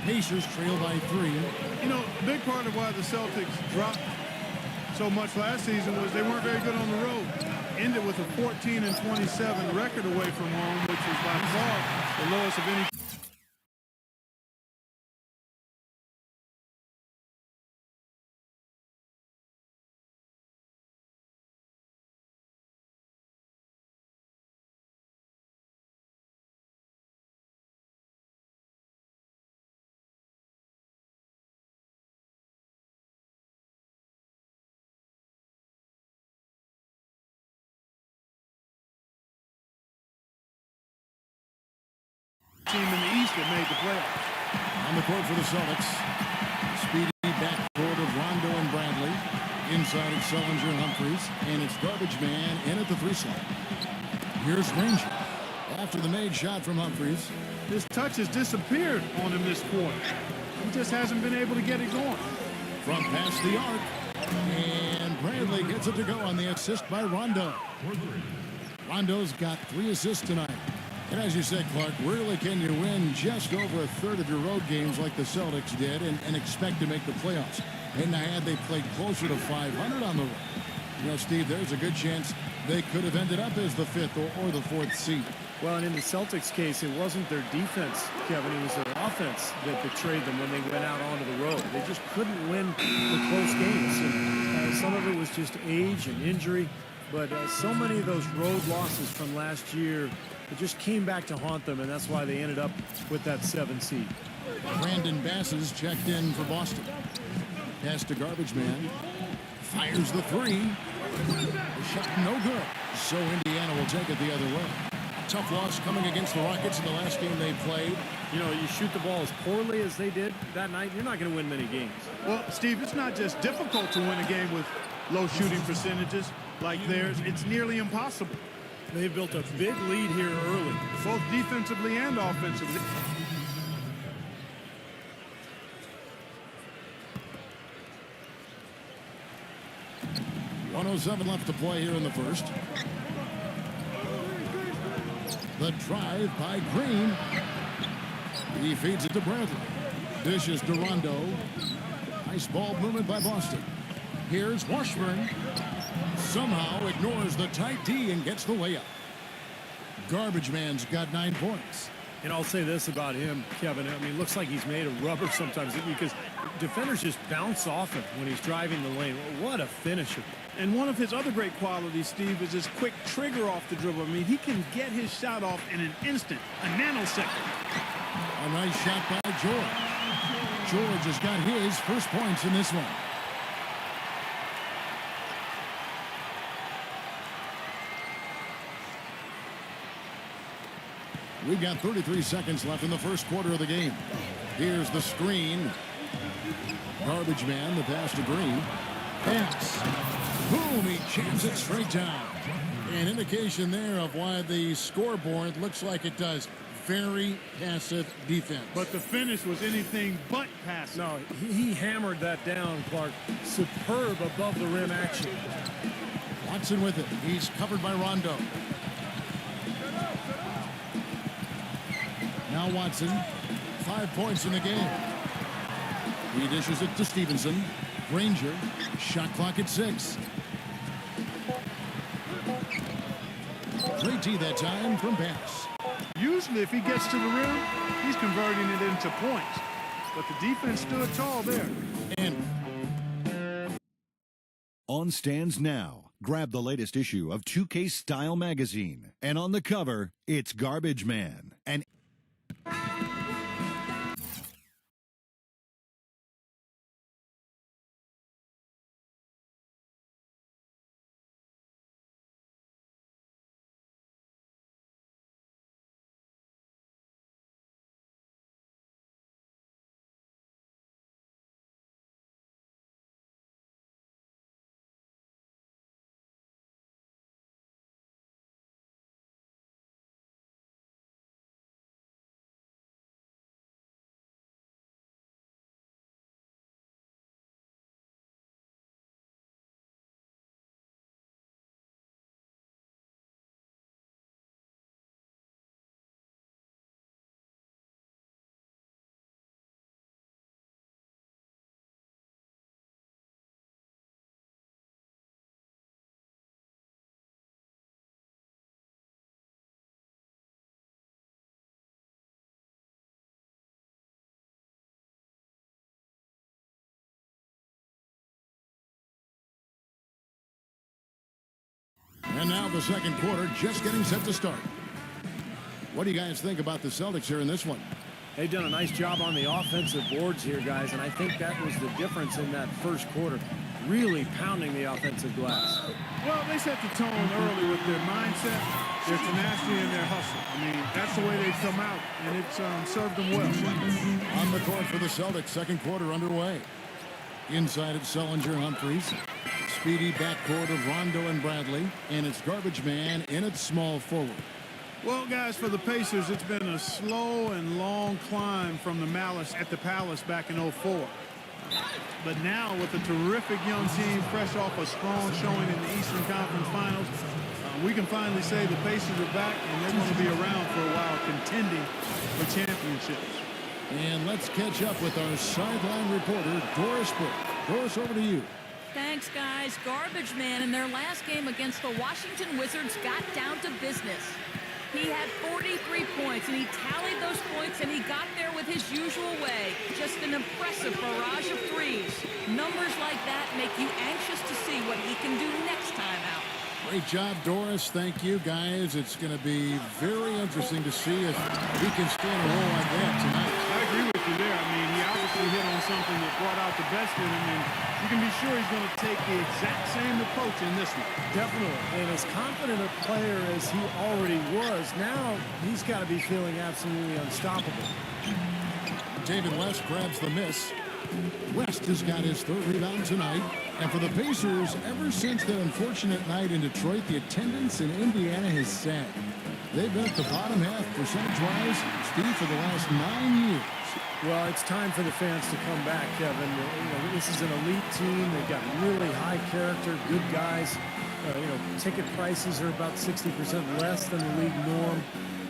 Pacers trail by 3. You know, a big part of why the Celtics dropped so much last season was they weren't very good on the road. Ended with a 14-27 record away from home, which was by far the lowest of any. Team in the East that made the playoffs. On the court for the Celtics, speedy backcourt of Rondo and Bradley. Inside it's Sullinger and Humphries, and it's Garbage Man in at the 3 slot. Here's Granger after the made shot from Humphries. His touch has disappeared on him this quarter. He just hasn't been able to get it going. From past the arc, and Bradley gets it to go on the assist by Rondo. Rondo's got 3 assists tonight. And as you said, Clark, rarely can you win just over a third of your road games like the Celtics did and expect to make the playoffs. And had they played closer to 500 on the road, you know, Steve, there's a good chance they could have ended up as the 5th or the 4th seed. Well, and in the Celtics case, it wasn't their defense, Kevin. It was their offense that betrayed them when they went out onto the road. They just couldn't win the close games. And some of it was just age and injury. But so many of those road losses from last year, it just came back to haunt them, and that's why they ended up with that 7 seed. Brandon Bass is checked in for Boston. Pass to Garbage Man. Fires the 3. The shot no good. So Indiana will take it the other way. Tough loss coming against the Rockets in the last game they played. You know, you shoot the ball as poorly as they did that night, you're not going to win many games. Well, Steve, it's not just difficult to win a game with low shooting percentages like theirs. It's nearly impossible. They've built a big lead here early, both defensively and offensively. .107 left to play here in the first. The drive by Green. He feeds it to Bradley. Dishes to Rondo. Nice ball movement by Boston. Here's Washburn. Somehow ignores the tight D and gets the layup. Garbage Man's got 9 points. And I'll say this about him, Kevin. I mean, it looks like he's made of rubber sometimes because defenders just bounce off him when he's driving the lane. What a finisher. And one of his other great qualities, Steve, is his quick trigger off the dribble. I mean, he can get his shot off in an instant, a nanosecond. A nice shot by George. George has got his first points in this one. We've got 33 seconds left in the first quarter of the game. Here's the screen. Garbage Man, the pass to Green. Pass. Boom, he jams it straight down. An indication there of why the scoreboard looks like it does. Very passive defense. But the finish was anything but passive. No, he hammered that down, Clark. Superb above the rim action. Watson with it. He's covered by Rondo. Now Watson, 5 points in the game. He dishes it to Stevenson. Granger, shot clock at 6. 3T that time from Bass. Usually if he gets to the rim, he's converting it into points. But the defense stood tall there. And on stands now. Grab the latest issue of 2K Style magazine. And on the cover, it's Garbage Man. An And now the second quarter just getting set to start. What do you guys think about the Celtics here in this one? They've done a nice job on the offensive boards here, guys, and I think that was the difference in that first quarter. Really pounding the offensive glass. Well, they set the tone early with their mindset, their tenacity, and their hustle. I mean, that's the way they come out, and it's served them well. On the court for the Celtics, second quarter underway. Inside it's Sullinger, Humphries. Speedy backcourt of Rondo and Bradley, and it's Garbage Man in at small forward. Well, guys, for the Pacers, it's been a slow and long climb from the Malice at the Palace back in '04. But now, with a terrific young team fresh off a strong showing in the Eastern Conference Finals, we can finally say the Pacers are back, and they're going to be around for a while contending for championships. And let's catch up with our sideline reporter, Doris Burke. Doris, over to you. Thanks, guys. Garbage Man in their last game against the Washington Wizards got down to business. He had 43 points, and he tallied those points, and he got there with his usual way. Just an impressive barrage of threes. Numbers like that make you anxious to see what he can do next time out. Great job, Doris. Thank you, guys. It's going to be very interesting to see if he can stay in a role like that tonight. I agree with you there. I mean, he obviously hit on something that brought out the best in him, and you can be sure he's going to take the exact same approach in this one. Definitely. And as confident a player as he already was, now he's got to be feeling absolutely unstoppable. David West grabs the miss. West has got his third rebound tonight. And for the Pacers, ever since that unfortunate night in Detroit, the attendance in Indiana has sagged. They've been at the bottom half percentage-wise, Steve, for the last 9 years. Well, it's time for the fans to come back, Kevin. This is an elite team. They've got really high character, good guys. Ticket prices are about 60% less than the league norm.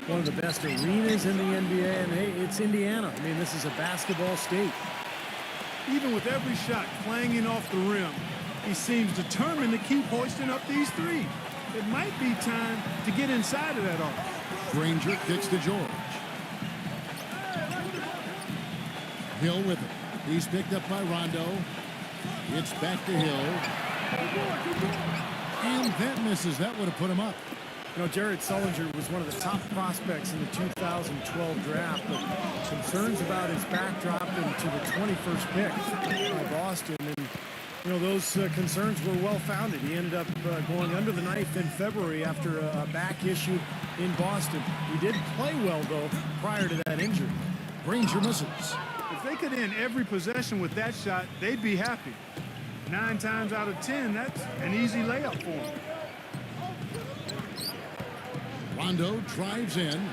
One of the best arenas in the NBA, and hey, it's Indiana. I mean, this is a basketball state. Even with every shot clanging off the rim, he seems determined to keep hoisting up these threes. It might be time to get inside of that arc. Granger kicks to George. Hill with it. He's picked up by Rondo. It's back to Hill. And that misses. That would have put him up. Jared Sullinger was one of the top prospects in the 2012 draft, but concerns about his back dropped him to the 21st pick by Boston. And, those concerns were well-founded. He ended up going under the knife in February after a back issue in Boston. He did play well, though, prior to that injury. Granger misses. If they could end every possession with that shot, they'd be happy. 9 times out of 10, that's an easy layup for him. Rondo drives in.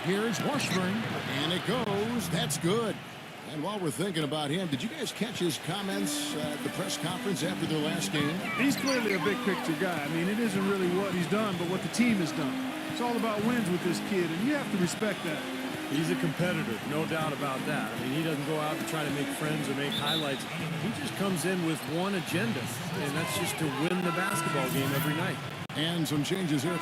Here's Washburn, and it goes. That's good. And while we're thinking about him, did you guys catch his comments at the press conference after their last game? He's clearly a big-picture guy. I mean, it isn't really what he's done, but what the team has done. It's all about wins with this kid, and you have to respect that. He's a competitor, no doubt about that. I mean, he doesn't go out and try to make friends or make highlights. He just comes in with one agenda, and that's just to win the basketball game every night. And some changes here.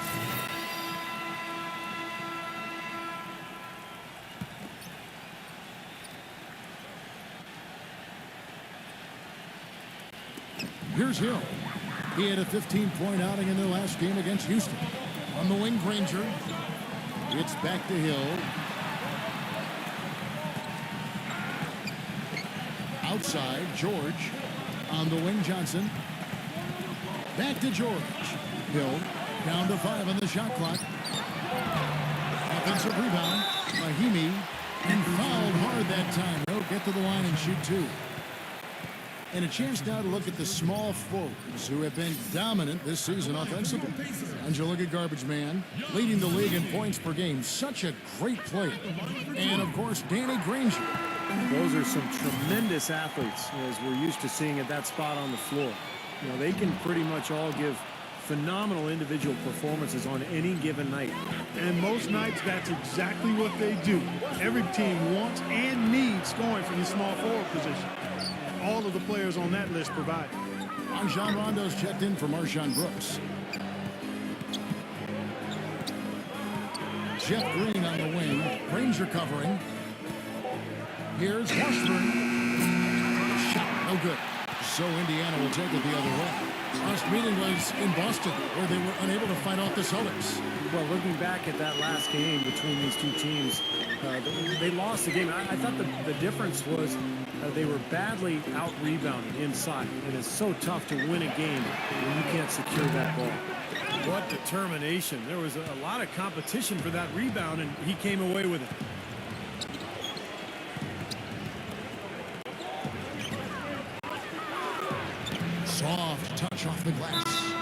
Here's Hill. He had a 15-point outing in their last game against Houston. On the wing, Granger. It's back to Hill. Outside, George. On the wing, Johnson. Back to George. Hill down to 5 on the shot clock. Offensive rebound. Mahimi. And fouled hard that time. He'll get to the line and shoot 2. And a chance now to look at the small forwards who have been dominant this season offensively. And you look at Garbage Man, leading the league in points per game. Such a great player. And, of course, Danny Granger. Those are some tremendous athletes, as we're used to seeing at that spot on the floor. They can pretty much all give phenomenal individual performances on any given night. And most nights, that's exactly what they do. Every team wants and needs scoring from the small forward position. All of the players on that list provide. Rajon Rondo's checked in for Marshawn Brooks. Jeff Green on the wing. Granger covering. Here's Washburn. Shot no good. so Indiana will take it the other way. Last meeting was in Boston, where they were unable to fight off the Celtics. Well, looking back at that last game between these two teams, they lost the game. I thought the difference was they were badly out-rebounded inside, and it's so tough to win a game when you can't secure that ball. What determination. There was a lot of competition for that rebound, and he came away with it. Soft touch off the glass.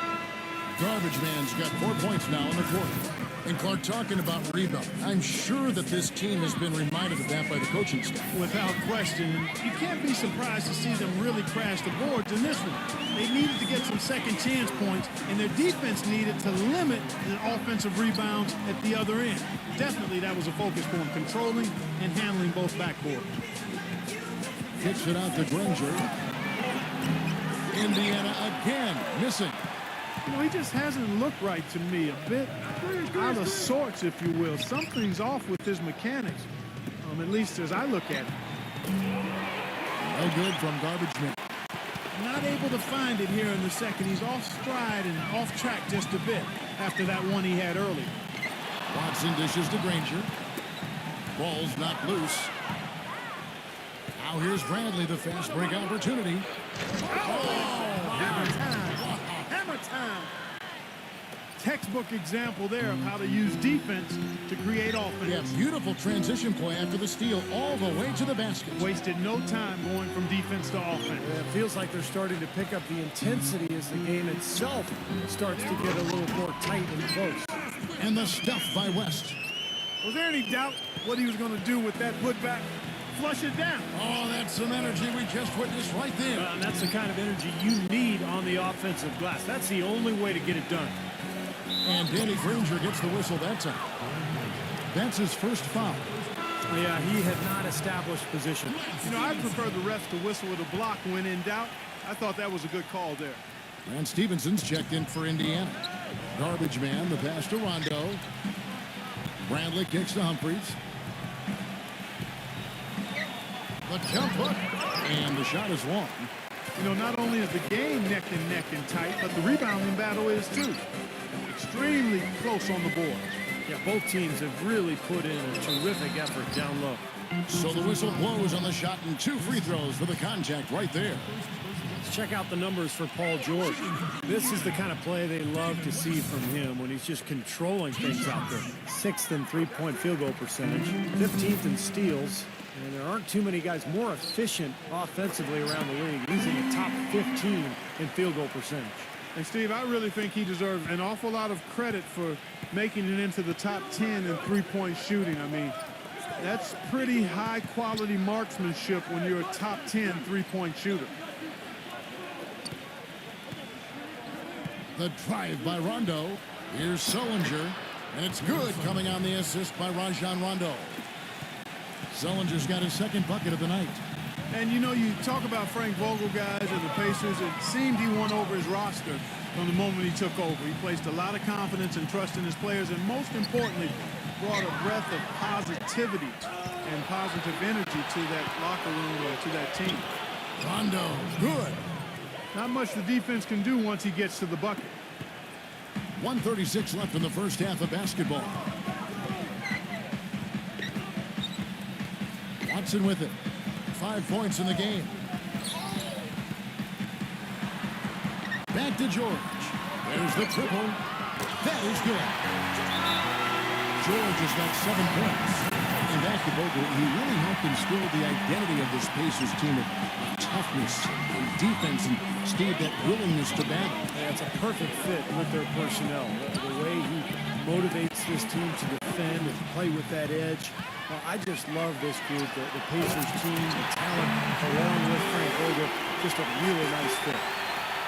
Garbage man's got 4 points now in the quarter. And Clark, talking about rebound, I'm sure that this team has been reminded of that by the coaching staff. Without question. You can't be surprised to see them really crash the boards in this one. They needed to get some second chance points, and their defense needed to limit the offensive rebounds at the other end. Definitely that was a focus for them, controlling and handling both backboards. Kicks it out to Granger. Indiana again missing. You know, he just hasn't looked right to me. A bit out of sorts, if you will. Something's off with his mechanics, at least as I look at it. No good from Garbage Man. Not able to find it here in the second. He's off stride and off track just a bit after that one he had early. Watson dishes to Granger. Ball's not loose. Now here's Bradley, the fast break opportunity. Hammer time. Hammer time. Textbook example there of how to use defense to create offense. Yeah, beautiful transition play after the steal all the way to the basket. Wasted no time going from defense to offense. It feels like they're starting to pick up the intensity as the game itself starts to get a little more tight and close. And the stuff by West. Was there any doubt what he was going to do with that putback? Flush it down. Oh, that's some energy we just witnessed right there. And that's the kind of energy you need on the offensive glass. That's the only way to get it done. And Danny Granger gets the whistle that time. That's his first foul. Yeah, he had not established position. You know, I prefer the refs to whistle with a block when in doubt. I thought that was a good call there. And Stevenson's checked in for Indiana. Garbage man, the pass to Rondo. Bradley kicks to Humphries. The jump hook. And the shot is long. You know, not only is the game neck and tight, but the rebounding battle is too. Extremely close on the board. Yeah, both teams have really put in a terrific effort down low. So the whistle blows on the shot and 2 free throws for the contact right there. Let's check out the numbers for Paul George. This is the kind of play they love to see from him when he's just controlling things out there. 6th in three-point field goal percentage, 15th in steals, and there aren't too many guys more efficient offensively around the league. He's in the top 15 in field goal percentage. And Steve, I really think he deserves an awful lot of credit for making it into the top 10 in three-point shooting. I mean, that's pretty high-quality marksmanship when you're a top 10 three-point shooter. The drive by Rondo. Here's Sullinger. And it's good, coming on the assist by Rajon Rondo. Sullinger's got his second bucket of the night. And, you know, you talk about Frank Vogel guys and the Pacers. It seemed he won over his roster from the moment he took over. He placed a lot of confidence and trust in his players, and most importantly, brought a breath of positivity and positive energy to that locker room or to that team. Rondo, good. Not much the defense can do once he gets to the bucket. 1:36 left in the first half of basketball. Watson with it. 5 points in the game. Back to George. There's the triple. That is good. George has got 7 points. And basketball, he really helped instill the identity of this Pacers team of toughness and defense and, Steve, that willingness to battle. Yeah, it's a perfect fit with their personnel. The way he motivates this team to defend and play with that edge. Well, I just love this group, the Pacers team, the talent, along with Frank Vogel. Just a really nice fit.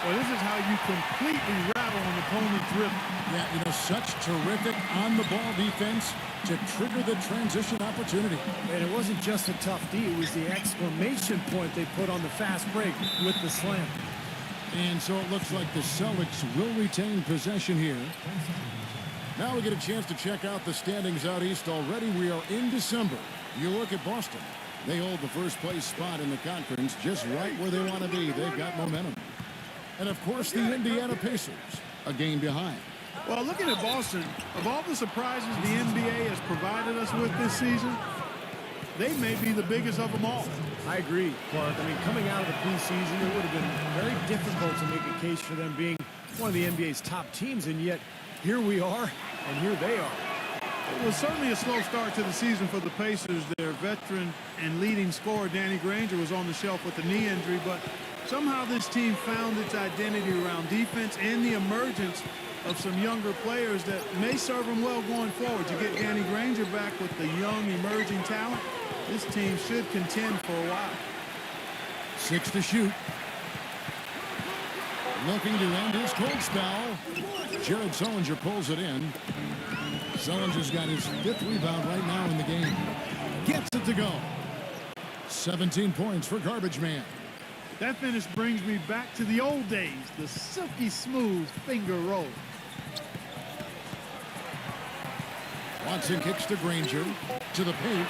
Well, this is how you completely rattle an opponent's rhythm. Yeah, you know, such terrific on-the-ball defense to trigger the transition opportunity. And it wasn't just a tough D, it was the exclamation point they put on the fast break with the slam. And so it looks like the Celtics will retain possession here. Now we get a chance to check out the standings out east already. We are in December. You look at Boston. They hold the first place spot in the conference just right where they want to be. They've got momentum. And, of course, the Indiana Pacers, a game behind. Well, looking at Boston, of all the surprises the NBA has provided us with this season, they may be the biggest of them all. I agree, Clark. I mean, coming out of the preseason, it would have been very difficult to make a case for them being one of the NBA's top teams, and yet here we are, and here they are. It was certainly a slow start to the season for the Pacers. Their veteran and leading scorer, Danny Granger, was on the shelf with a knee injury, but somehow this team found its identity around defense and the emergence of some younger players that may serve them well going forward. You get Danny Granger back with the young, emerging talent, this team should contend for a while. 6 to shoot. Looking to end his cold spell. Jared Sullinger pulls it in. Sullinger's got his 5th rebound right now in the game. Gets it to go. 17 points for Garbage Man. That finish brings me back to the old days, the silky smooth finger roll. Watson kicks to Granger. To the paint.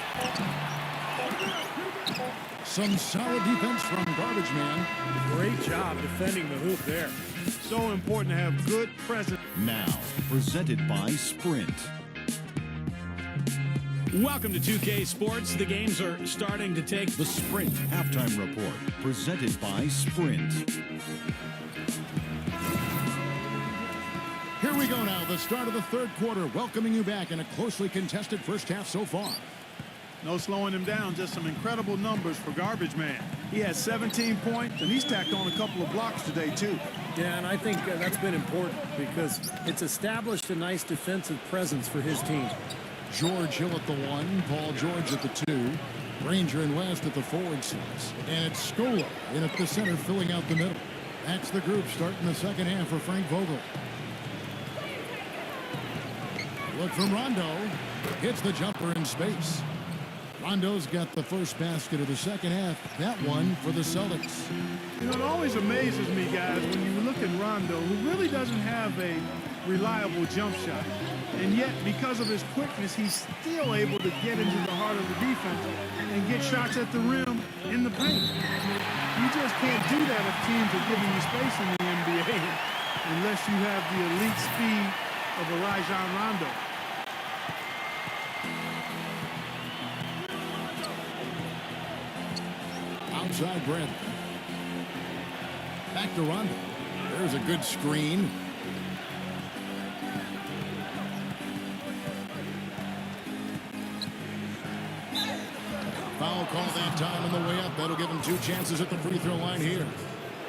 Some solid defense from Garbage Man. Great job defending the hoop there. So important to have good presence. Now, presented by Sprint. Welcome to 2K Sports. The games are starting to take The Sprint Halftime Report, presented by Sprint. Here we go now, the start of the third quarter, welcoming you back in a closely contested first half so far. No slowing him down, just some incredible numbers for Garbage Man. He has 17 points, and he's tacked on a couple of blocks today, too. Yeah, and I think that's been important because it's established a nice defensive presence for his team. George Hill at the 1, Paul George at the 2, Granger and West at the forward slots, and it's Scola in at the center filling out the middle. That's the group starting the second half for Frank Vogel. Look from Rondo. Hits the jumper in space. Rondo's got the first basket of the second half. That one for the Celtics. You know, it always amazes me, guys, when you look at Rondo, who really doesn't have a reliable jump shot. And yet, because of his quickness, he's still able to get into the heart of the defense and get shots at the rim in the paint. You just can't do that if teams are giving you space in the NBA unless you have the elite speed of Rajon Rondo. Outside Brent. Back to Rondo. There's a good screen. Foul call that time on the way up. That'll give him 2 chances at the free throw line here.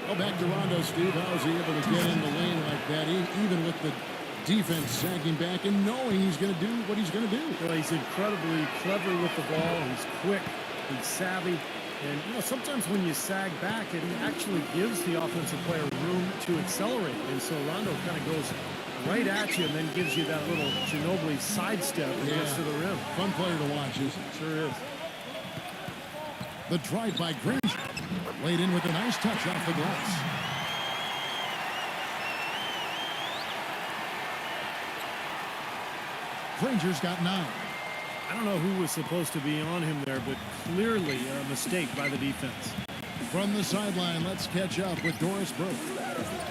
Go back to Rondo, Steve. How is he able to get in the lane like that, even with the defense sagging back and knowing he's going to do what he's going to do? Well, he's incredibly clever with the ball. He's quick. He's savvy. And, you know, sometimes when you sag back, it actually gives the offensive player room to accelerate. And so Rondo kind of goes right at you and then gives you that little Ginobili sidestep and gets to the rim. Fun player to watch, isn't it? Sure is. The drive by Granger. Laid in with a nice touch off the glass. Granger's got 9. I don't know who was supposed to be on him there, but clearly a mistake by the defense. From the sideline, let's catch up with Doris Burke.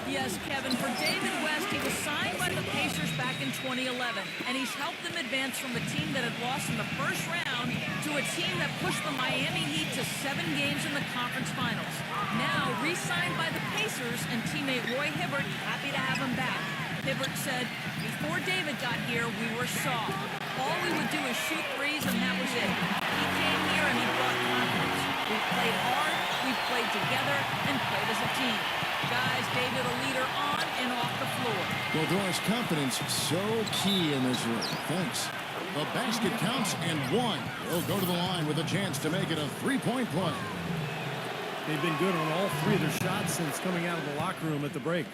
Yes, Kevin, for David West, he was signed by the Pacers back in 2011, and he's helped them advance from a team that had lost in the first round to a team that pushed the Miami Heat to 7 games in the conference finals. Now, re-signed by the Pacers, and teammate Roy Hibbert happy to have him back. Hibbert said, before David got here, we were soft. All we would do is shoot threes, and that was it. He came here, and he brought confidence. We played hard, we played together, and played as a team. Guys, David a leader on and off the floor. Well, Doris, confidence so key in this room. Thanks. The basket counts and 1. He'll go to the line with a chance to make it a 3-point play. They've been good on all 3 of their shots since coming out of the locker room at the break.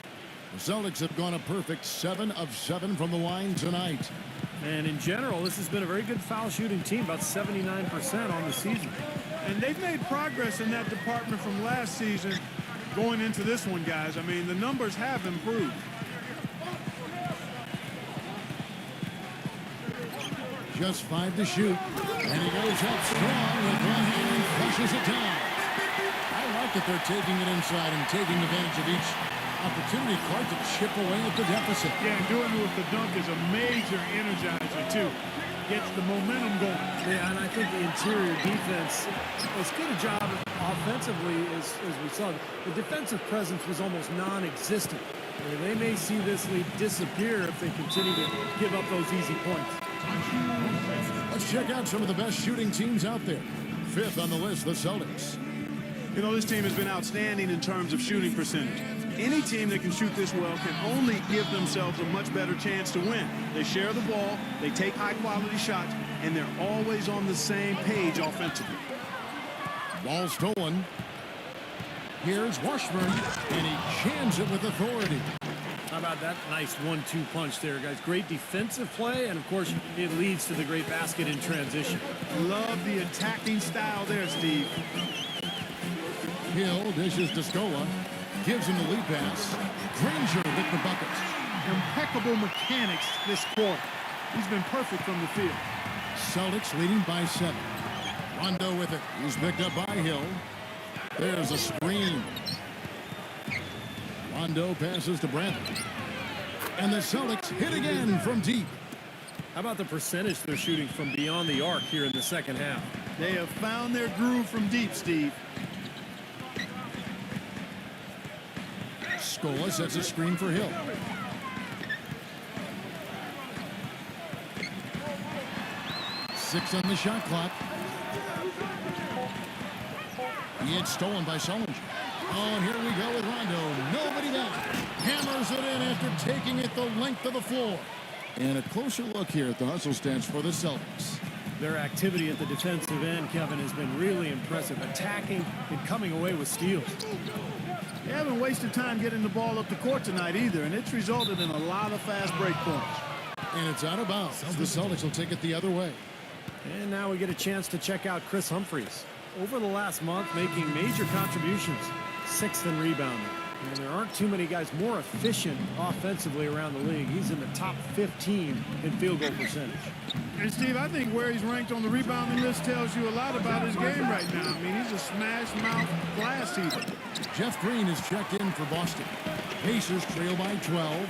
The Celtics have gone a perfect 7 of 7 from the line tonight. And in general, this has been a very good foul shooting team, about 79% on the season. And they've made progress in that department from last season going into this one, guys. I mean, the numbers have improved. Just 5 to shoot. And he goes up strong with one hand flushes it down. I like that they're taking it inside and taking advantage of each opportunity, Clark, to chip away at the deficit. Yeah, and doing it with the dunk is a major energizer, too. Gets the momentum going. Yeah, and I think the interior defense, as good a job offensively as we saw, the defensive presence was almost non-existent. I mean, they may see this lead disappear if they continue to give up those easy points. Let's check out some of the best shooting teams out there. Fifth on the list, the Celtics. You know, this team has been outstanding in terms of shooting percentage. Any team that can shoot this well can only give themselves a much better chance to win. They share the ball, they take high-quality shots, and they're always on the same page offensively. Ball stolen. Here's Washburn, and he jams it with authority. How about that nice 1-2 punch there, guys? Great defensive play, and of course, it leads to the great basket in transition. Love the attacking style there, Steve. Hill dishes to Scola. Gives him the lead pass. Granger with the bucket. Impeccable mechanics this quarter. He's been perfect from the field. Celtics leading by 7. Rondo with it. He's picked up by Hill. There's a screen. Rondo passes to Bradley. And the Celtics hit again from deep. How about the percentage they're shooting from beyond the arc here in the second half? They have found their groove from deep, Steve. Scola sets a screen for Hill. Six on the shot clock. It's stolen by Sullinger. Oh, and here we go with Rondo. Nobody there. Hammers it in after taking it the length of the floor. And a closer look here at the hustle stats for the Celtics. Their activity at the defensive end, Kevin, has been really impressive. Attacking and coming away with steals. They haven't wasted time getting the ball up the court tonight either, and it's resulted in a lot of fast break points. And it's out of bounds. The Celtics will take it the other way. And now we get a chance to check out Chris Humphries. Over the last month, making major contributions. 6th in rebounding. And there aren't too many guys more efficient offensively around the league. He's in the top 15 in field goal percentage. And, Steve, I think where he's ranked on the rebounding list tells you a lot about his game right now. I mean, he's a smash-mouth glass eater. Jeff Green is checked in for Boston. Pacers trail by 12.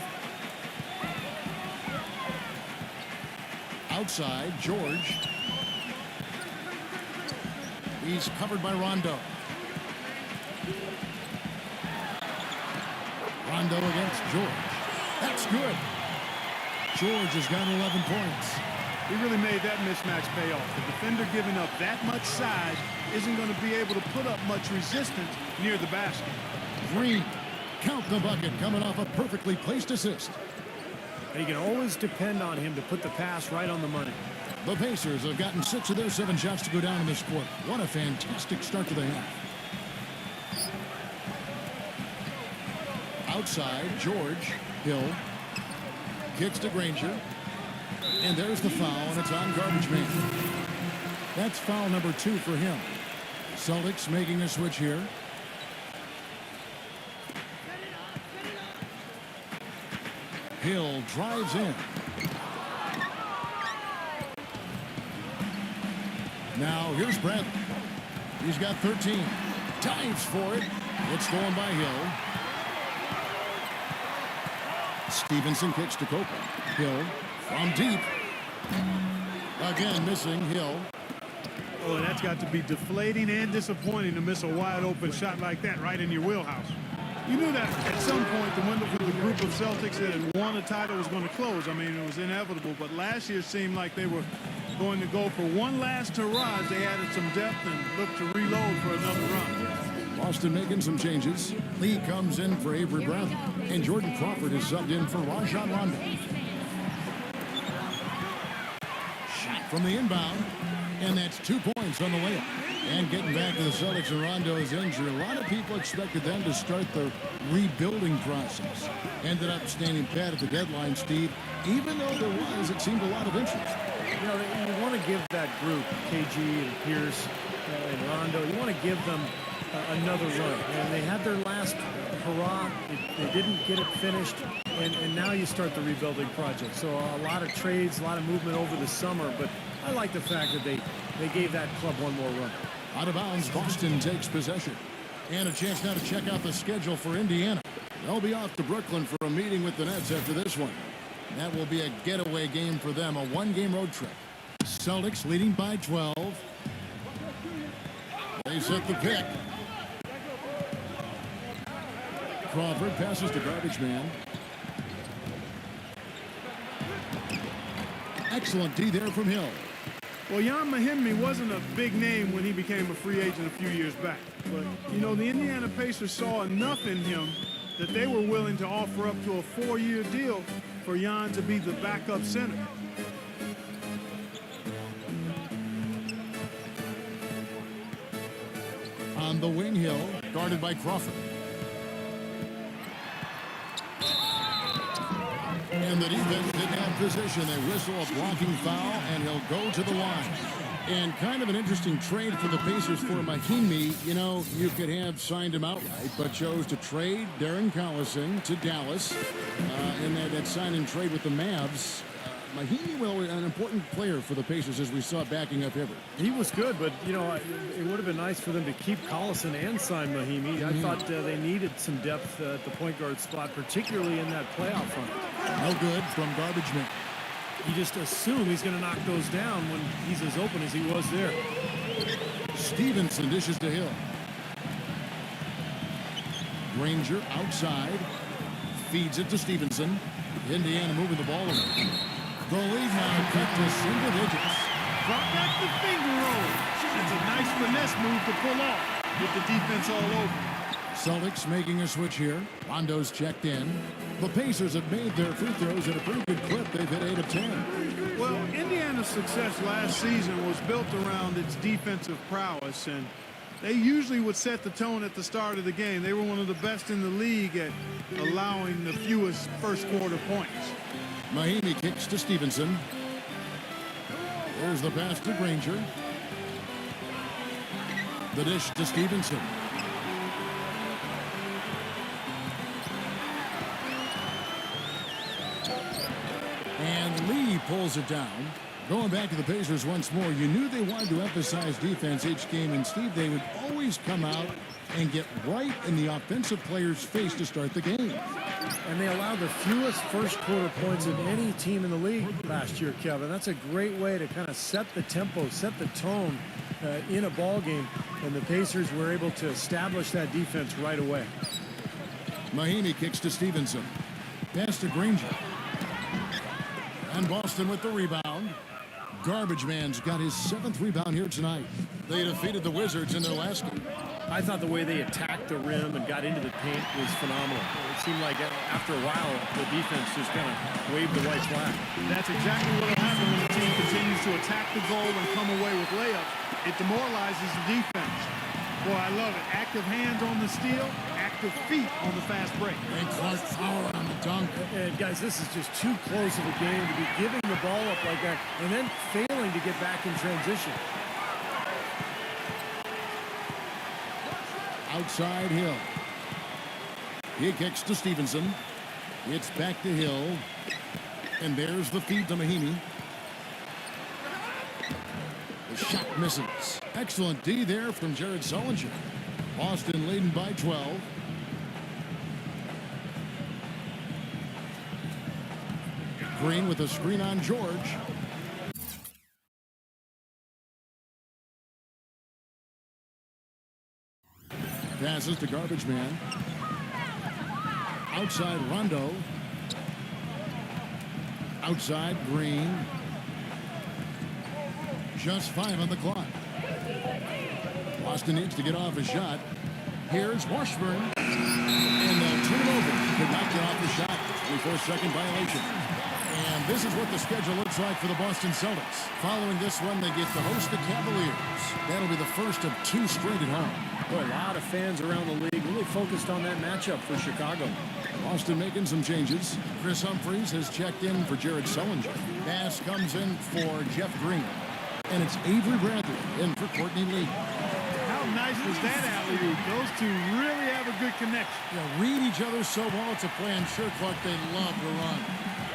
Outside, George. He's covered by Rondo. Rondo against George. That's good. George has got 11 points. He really made that mismatch pay off. The defender giving up that much size isn't going to be able to put up much resistance near the basket. Green, count the bucket, coming off a perfectly placed assist. And you can always depend on him to put the pass right on the money. The Pacers have gotten 6 of their 7 shots to go down in this quarter. What a fantastic start to the half. Outside, George, Hill, kicks to Granger. And there's the foul, and it's on Garbage Man. That's foul number 2 for him. Celtics making a switch here. Hill drives in. Now here's Bradley. He's got 13. Dives for it. It's stolen by Hill. Stevenson kicks to Copeland. Hill from deep. Again missing Hill. Oh, and that's got to be deflating and disappointing to miss a wide open shot like that right in your wheelhouse. You knew that at some point the window for the group of Celtics that had won a title was going to close. I mean, it was inevitable, but last year seemed like they were going to go for one last hurrah. They added some depth and looked to reload for another run. Boston making some changes. Lee comes in for Avery Bradley, and Jordan Crawford is subbed in for Rajon Rondo. Shot from the inbound, and that's 2 points on the layup. And getting back to the Celtics and Rondo's injury, a lot of people expected them to start the rebuilding process. Ended up standing pat at the deadline, Steve. Even though there was, it seemed, a lot of interest. You know, you want to give that group, KG and Pierce and Rondo, you want to give them another run. And they had their last hurrah. They didn't get it finished. And now you start the rebuilding project. So a lot of trades, a lot of movement over the summer. But I like the fact that they gave that club one more run. Out of bounds, Boston takes possession. And a chance now to check out the schedule for Indiana. They'll be off to Brooklyn for a meeting with the Nets after this one. That will be a getaway game for them, a one-game road trip. Celtics leading by 12. They set the pick. Crawford passes to Garbage Man. Excellent D there from Hill. Well, Jan Mahimi wasn't a big name when he became a free agent a few years back. But, you know, the Indiana Pacers saw enough in him that they were willing to offer up to a 4-year deal for Jan to be the backup center. On the wing, Hill, guarded by Crawford. And the defense didn't have position. They whistle a blocking foul, and he'll go to the line. And kind of an interesting trade for the Pacers for Mahimi. You know, you could have signed him outright, but chose to trade Darren Collison to Dallas. In that sign and trade with the Mavs. Mahimi, well, an important player for the Pacers as we saw backing up Hibbert. He was good, but, you know, it would have been nice for them to keep Collison and sign Mahimi. I thought they needed some depth at the point guard spot, particularly in that playoff run. No good from Garbage Man. You just assume he's going to knock those down when he's as open as he was there. Stevenson dishes to Hill. Granger outside. Feeds it to Stevenson. Indiana moving the ball away. The lead now cut to single digits. Drop back the finger roll. That's a nice finesse move to pull off with the defense all over. Celtics making a switch here. Rondo's checked in. The Pacers have made their free throws at a pretty good clip. They've hit 8 of 10. Well, Indiana's success last season was built around its defensive prowess, and they usually would set the tone at the start of the game. They were one of the best in the league at allowing the fewest first quarter points. Mahimi kicks to Stevenson. There's the pass to Granger. The dish to Stevenson. And Lee pulls it down. Going back to the Pacers once more, you knew they wanted to emphasize defense each game, and Steve, they would always come out and get right in the offensive player's face to start the game. And they allowed the fewest first quarter points of any team in the league last year, Kevin. That's a great way to kind of set the tempo, set the tone in a ball game, and the Pacers were able to establish that defense right away. Mahimi kicks to Stevenson. Pass to Granger. And Boston with the rebound. Garbage Man's got his 7th rebound here tonight. They defeated the Wizards in their last game. I thought the way they attacked the rim and got into the paint was phenomenal. It seemed like after a while, the defense just kind of waved the white flag. That's exactly what will happen when the team continues to attack the goal and come away with layups. It demoralizes the defense. Boy, I love it. Active hands on the steal, active feet on the fast break. And Clark power on the dunk. And guys, this is just too close of a game to be giving the ball up like that and then failing to get back in transition. Outside Hill. He kicks to Stevenson. It's back to Hill. And there's the feed to Mahimi. The shot misses. Excellent D there from Jared Sullinger. Boston leading by 12. Green with a screen on George. Passes to Garbage Man. Outside Rondo. Outside Green. Just 5 on the clock. Boston needs to get off a shot. Here's Washburn. And they'll turn it over. Could not get off the shot. 24-second violation. And this is what the schedule looks like for the Boston Celtics. Following this one, they get to host the Cavaliers. That'll be the first of 2 straight at home. Boy, a lot of fans around the league really focused on that matchup for Chicago. Boston making some changes. Chris Humphries has checked in for Jared Sullinger. Pass comes in for Jeff Green. And it's Avery Bradley in for Courtney Lee. How nice was that alley-oop? Those two really have a good connection. Yeah, read each other so well. It's a play I'm sure, Clark, they love to run.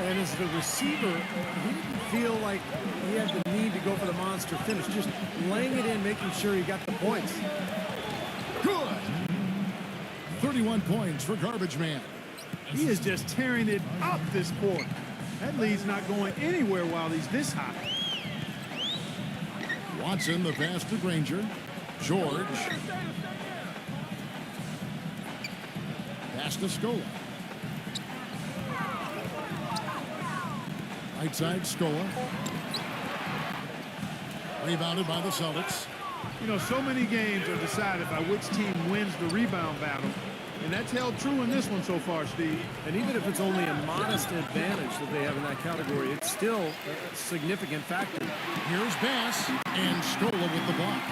And as the receiver, he didn't feel like he had the need need to go for the monster finish. Just laying it in, making sure he got the points. Good. 31 points for Garbage Man. He is just tearing it up this quarter. That lead's not going anywhere while he's this high. Watson, the pass to Granger. George. Pass to Scola. Right side, Scola. Rebounded by the Celtics. You know, so many games are decided by which team wins the rebound battle. And that's held true in this one so far, Steve. And even if it's only a modest advantage that they have in that category, it's still a significant factor. Here's Bass and Scola with the block.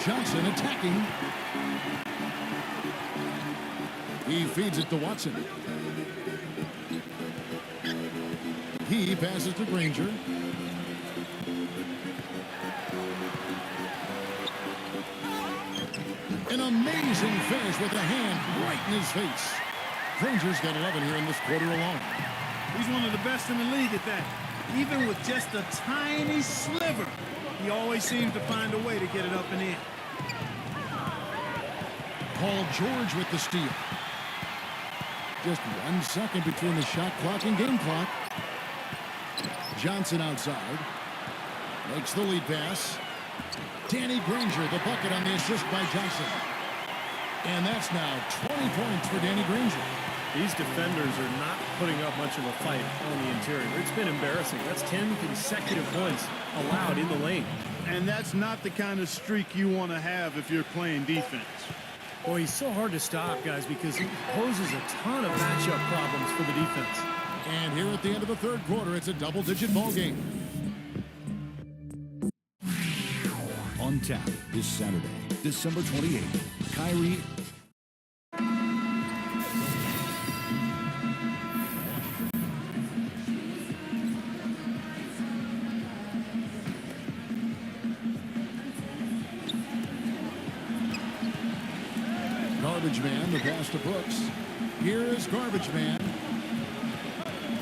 Johnson attacking. He feeds it to Watson. He passes to Granger. An amazing finish with the hand right in his face. Granger's got 11 here in this quarter alone. He's one of the best in the league at that. Even with just a tiny sliver, he always seems to find a way to get it up and in. Paul George with the steal. Just 1 second between the shot clock and game clock. Johnson outside. Makes the lead pass. Danny Granger, the bucket on the assist by Johnson. And that's now 20 points for Danny Granger. These defenders are not putting up much of a fight on the interior. It's been embarrassing. That's 10 consecutive points allowed in the lane. And that's not the kind of streak you want to have if you're playing defense. Boy, he's so hard to stop, guys, because he poses a ton of matchup problems for the defense. And here at the end of the third quarter, it's a double-digit ball game. On tap this Saturday, December 28th. Kyrie. Garbage Man, the pass to Brooks. Here is Garbage Man.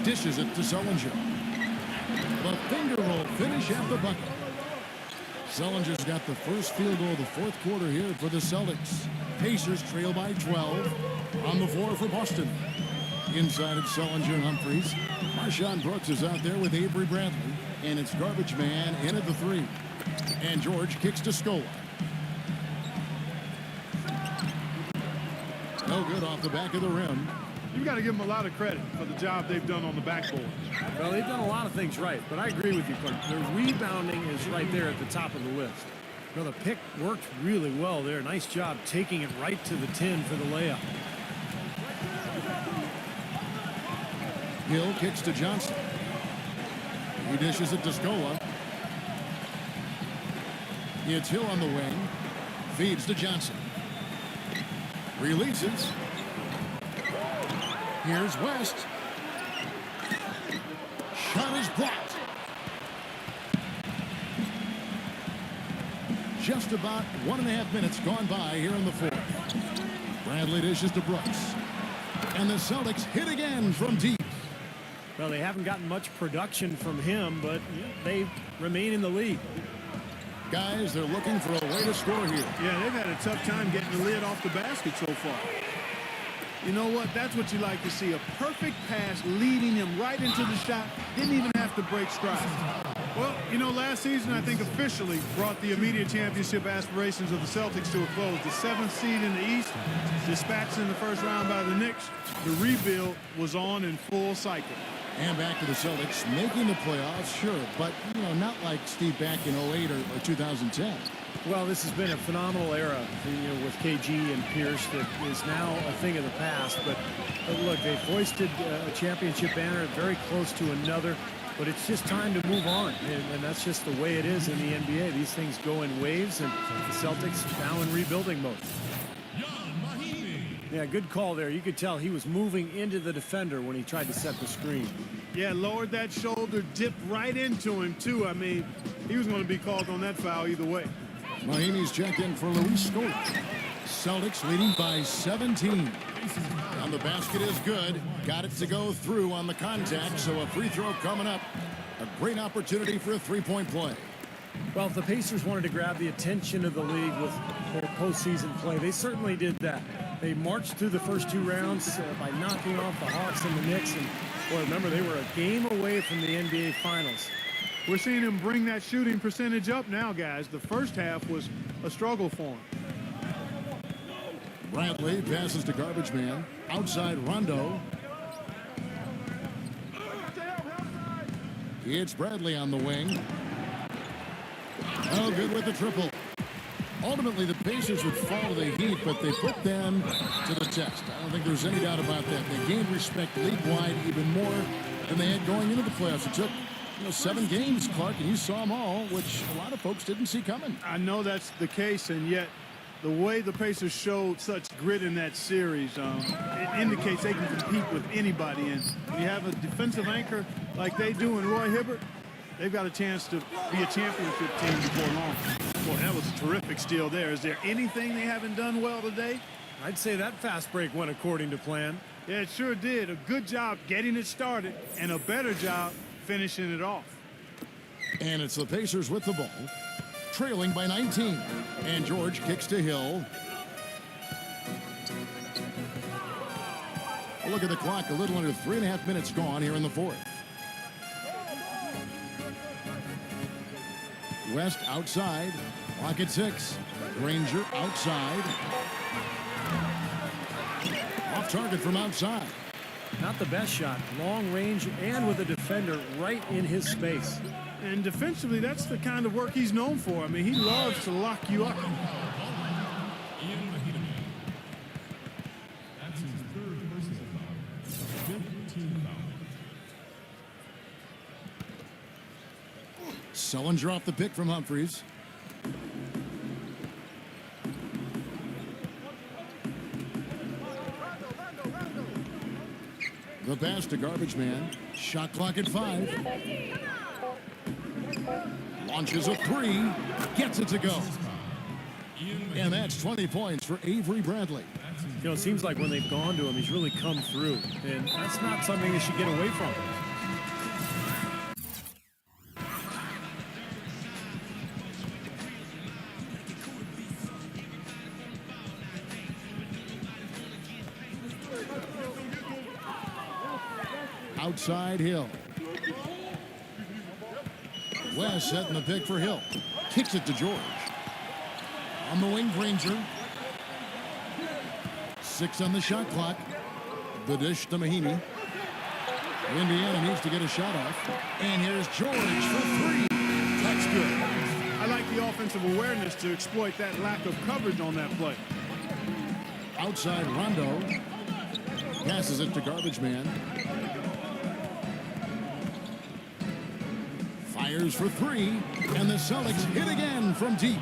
Dishes it to Sullinger. The finger roll finish at the bucket. Sullinger's got the first field goal of the fourth quarter here for the Celtics. Pacers trail by 12 on the floor for Boston. Inside it's Sullinger and Humphries. Marshawn Brooks is out there with Avery Bradley. And it's Garbage Man in at the three. And George kicks to Scola. No good off the back of the rim. You've got to give them a lot of credit for the job they've done on the backboard. Well, they've done a lot of things right, but I agree with you, Clark. Their rebounding is right there at the top of the list. Well, the pick worked really well there. Nice job taking it right to the 10 for the layup. Hill kicks to Johnson. He dishes it to Scola. It's Hill on the wing. Feeds to Johnson. Releases. Here's West. Shot is blocked. Just about 1.5 minutes gone by here in the fourth. Bradley dishes to Brooks. And the Celtics hit again from deep. Well, they haven't gotten much production from him, but they remain in the lead. Guys, they're looking for a way to score here. Yeah, they've had a tough time getting the lid off the basket so far. You know what? That's what you like to see. A perfect pass leading him right into the shot. Didn't even have to break stride. Well, you know, last season, I think officially brought the immediate championship aspirations of the Celtics to a close. The 7th seed in the East, dispatched in the first round by the Knicks. The rebuild was on in full cycle. And back to the Celtics, making the playoffs, sure, but, you know, not like Steve back in 08 or 2010. Well, this has been a phenomenal era, you know, with KG and Pierce that is now a thing of the past. But look, they've hoisted a championship banner very close to another, but it's just time to move on. And that's just the way it is in the NBA. These things go in waves, and the Celtics now in rebuilding mode. Yeah, good call there. You could tell he was moving into the defender when he tried to set the screen. Yeah, lowered that shoulder, dipped right into him, too. I mean, he was going to be called on that foul either way. Mahinmi's checked in for Luis Scola. Celtics leading by 17. And the basket is good. Got it to go through on the contact, so a free throw coming up A great opportunity for a three-point play. Well, if the Pacers wanted to grab the attention of the league with their postseason play, they certainly did that. They marched through the first two rounds by knocking off the Hawks and the Knicks. And, boy, remember, they were a game away from the NBA Finals. We're seeing him bring that shooting percentage up now, guys. The first half was a struggle for him. Bradley passes to Garbage Man. Outside Rondo. It's Bradley on the wing. Oh, good with the triple. Ultimately, the Pacers would fall to the Heat, but they put them to the test. I don't think there's any doubt about that. They gained respect league-wide even more than they had going into the playoffs. It took 7 games, Clark, and you saw them all, which a lot of folks didn't see coming. I know that's the case, and yet the way the Pacers showed such grit in that series, it indicates they can compete with anybody. And when you have a defensive anchor like they do in Roy Hibbert, they've got a chance to be a championship team before long. Boy, that was a terrific steal there. Is there anything they haven't done well today? I'd say that fast break went according to plan. Yeah, it sure did. A good job getting it started and a better job finishing it off. And it's the Pacers with the ball, trailing by 19. And George kicks to Hill. A look at the clock, a little under 3.5 minutes gone here in the fourth. West outside, clock at 6. Granger outside. Off target from outside. Not the best shot. Long range and with a defender right in his space. And defensively, that's the kind of work he's known for. I mean, he loves to lock you up. Sullinger off the pick from Humphries. The pass to Garbage Man. Shot clock at 5. Launches a 3. Gets it to go. And that's 20 points for Avery Bradley. It seems like when they've gone to him, he's really come through. And that's not something they should get away from. Outside Hill. West setting the pick for Hill. Kicks it to George. On the wing, Granger. 6 on the shot clock. The dish to Mahinmi. Indiana needs to get a shot off. And here's George for 3. That's good. I like the offensive awareness to exploit that lack of coverage on that play. Outside Rondo. Passes it to Garbage Man. Fires for 3, and the Celtics hit again from deep.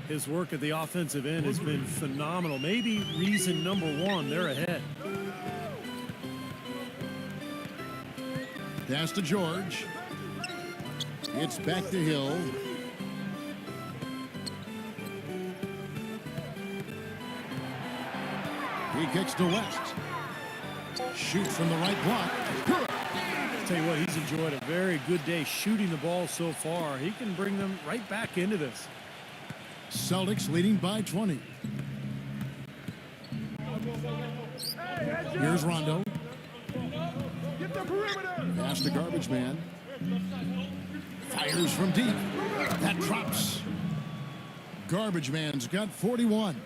His work at the offensive end has been phenomenal. Maybe reason number 1, they're ahead. Pass to George. It's back to Hill. He kicks to West. Shoots from the right block. Tell you what, he's enjoyed a very good day shooting the ball so far. He can bring them right back into this. Celtics leading by 20. Here's Rondo. Pass to Garbage Man. Fires from deep. That drops. Garbage Man's got 41.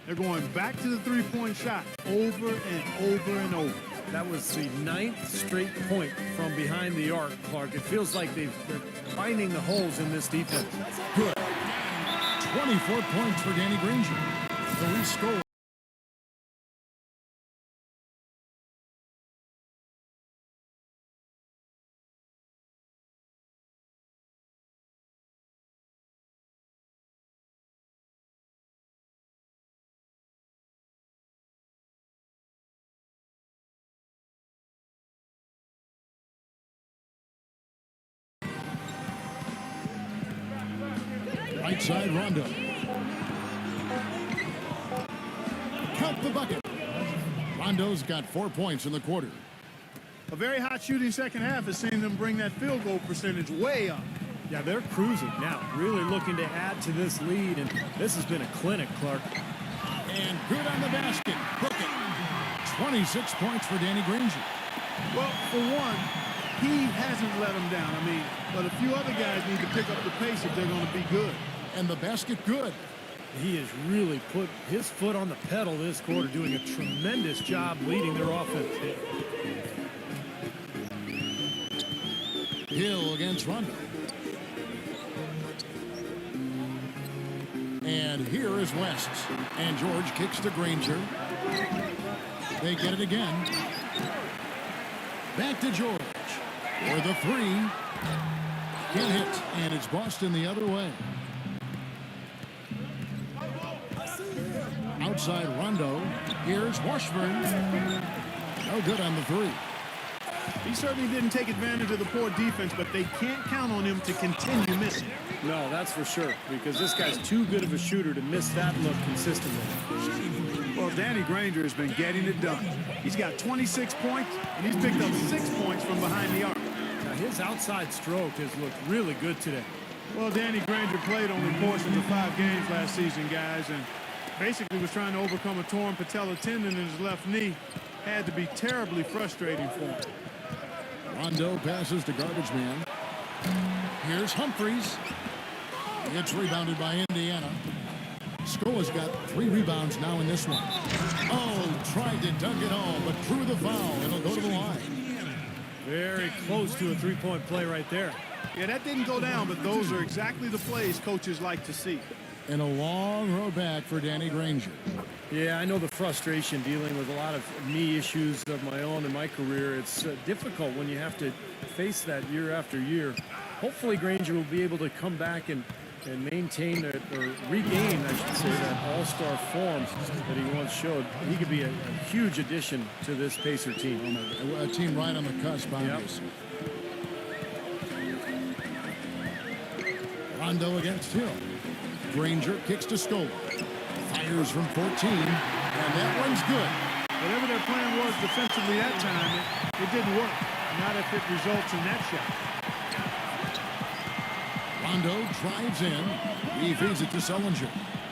They're going back to the three-point shot over and over and over. That was the 9th straight point from behind the arc, Clark. It feels like they're finding the holes in this defense. Good. 24 points for Danny Granger. The lead scorer. Right side, Rondo. Count the bucket. Rondo's got 4 points in the quarter. A very hot shooting second half has seen them bring that field goal percentage way up. Yeah, they're cruising now, really looking to add to this lead, and this has been a clinic, Clark. And good on the basket. Hook it. 26 points for Danny Granger. Well, for one, he hasn't let them down. I mean, but a few other guys need to pick up the pace if they're going to be good. And the basket good. He has really put his foot on the pedal this quarter, doing a tremendous job leading their offense. Hill against Rondo. And here is West. And George kicks to Granger. They get it again. Back to George. For the three. Can't hit. And it's Boston the other way. Outside Rondo. Here's Washburn. No good on the three. He certainly didn't take advantage of the poor defense, but they can't count on him to continue missing. No, that's for sure, because this guy's too good of a shooter to miss that look consistently. Well, Danny Granger has been getting it done. He's got 26 points, and he's picked up 6 points from behind the arc. Now, his outside stroke has looked really good today. Well, Danny Granger played only portions of 5 games last season, guys, and basically was trying to overcome a torn patella tendon in his left knee. Had to be terribly frustrating for him. Rondo passes to Garbage Man. Here's Humphries. It's rebounded by Indiana. Scola's got 3 rebounds now in this one. Oh, tried to dunk it home, but drew the foul. It'll go to the line. Very close to a three-point play right there. Yeah, that didn't go down, but those are exactly the plays coaches like to see. And a long road back for Danny Granger. Yeah, I know the frustration dealing with a lot of knee issues of my own in my career. It's difficult when you have to face that year after year. Hopefully Granger will be able to come back and maintain or regain, I should say, that all-star form that he once showed. He could be a huge addition to this Pacer team. A team right on the cusp, Yep. obviously. Rondo against Hill. Granger kicks to Scola. Fires from 14, and that one's good. Whatever their plan was defensively that time, it didn't work. Not if it results in that shot. Rondo drives in. He feeds it to Sullinger.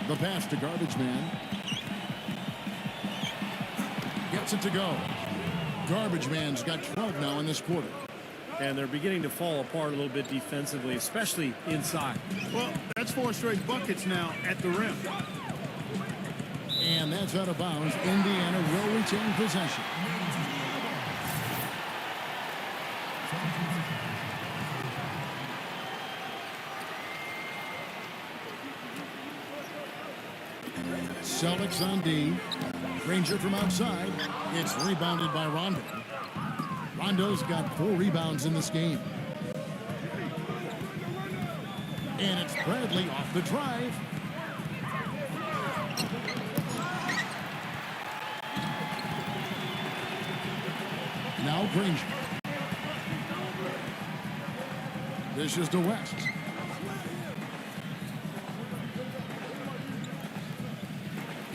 The pass to Garbage Man. Gets it to go. Garbage Man's got 12 now in this quarter. And they're beginning to fall apart a little bit defensively, especially inside. Well, that's 4 straight buckets now at the rim. And that's out of bounds. Indiana will retain possession. Celtics on D. Granger from outside. It's rebounded by Rondo. Rondo's got 4 rebounds in this game. And it's Bradley off the drive. Now Granger. This is to West.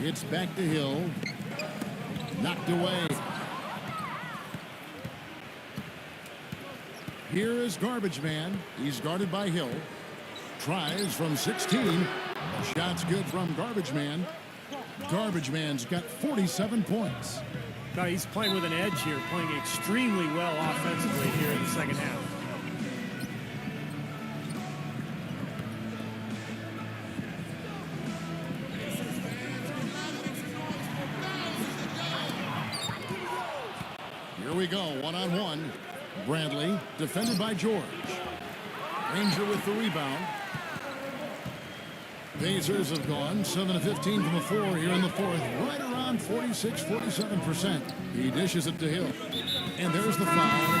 It's back to Hill. Knocked away. Here is Garbage Man. He's guarded by Hill. Tries from 16. The shot's good from Garbage Man. Garbage Man's got 47 points. Now he's playing with an edge here, playing extremely well offensively here in the second half. Here we go, one-on-one. Bradley, defended by George. Granger with the rebound. Pacers have gone 7 of 15 from the floor here in the fourth. Right around 46-47%. He dishes it to Hill. And there's the foul.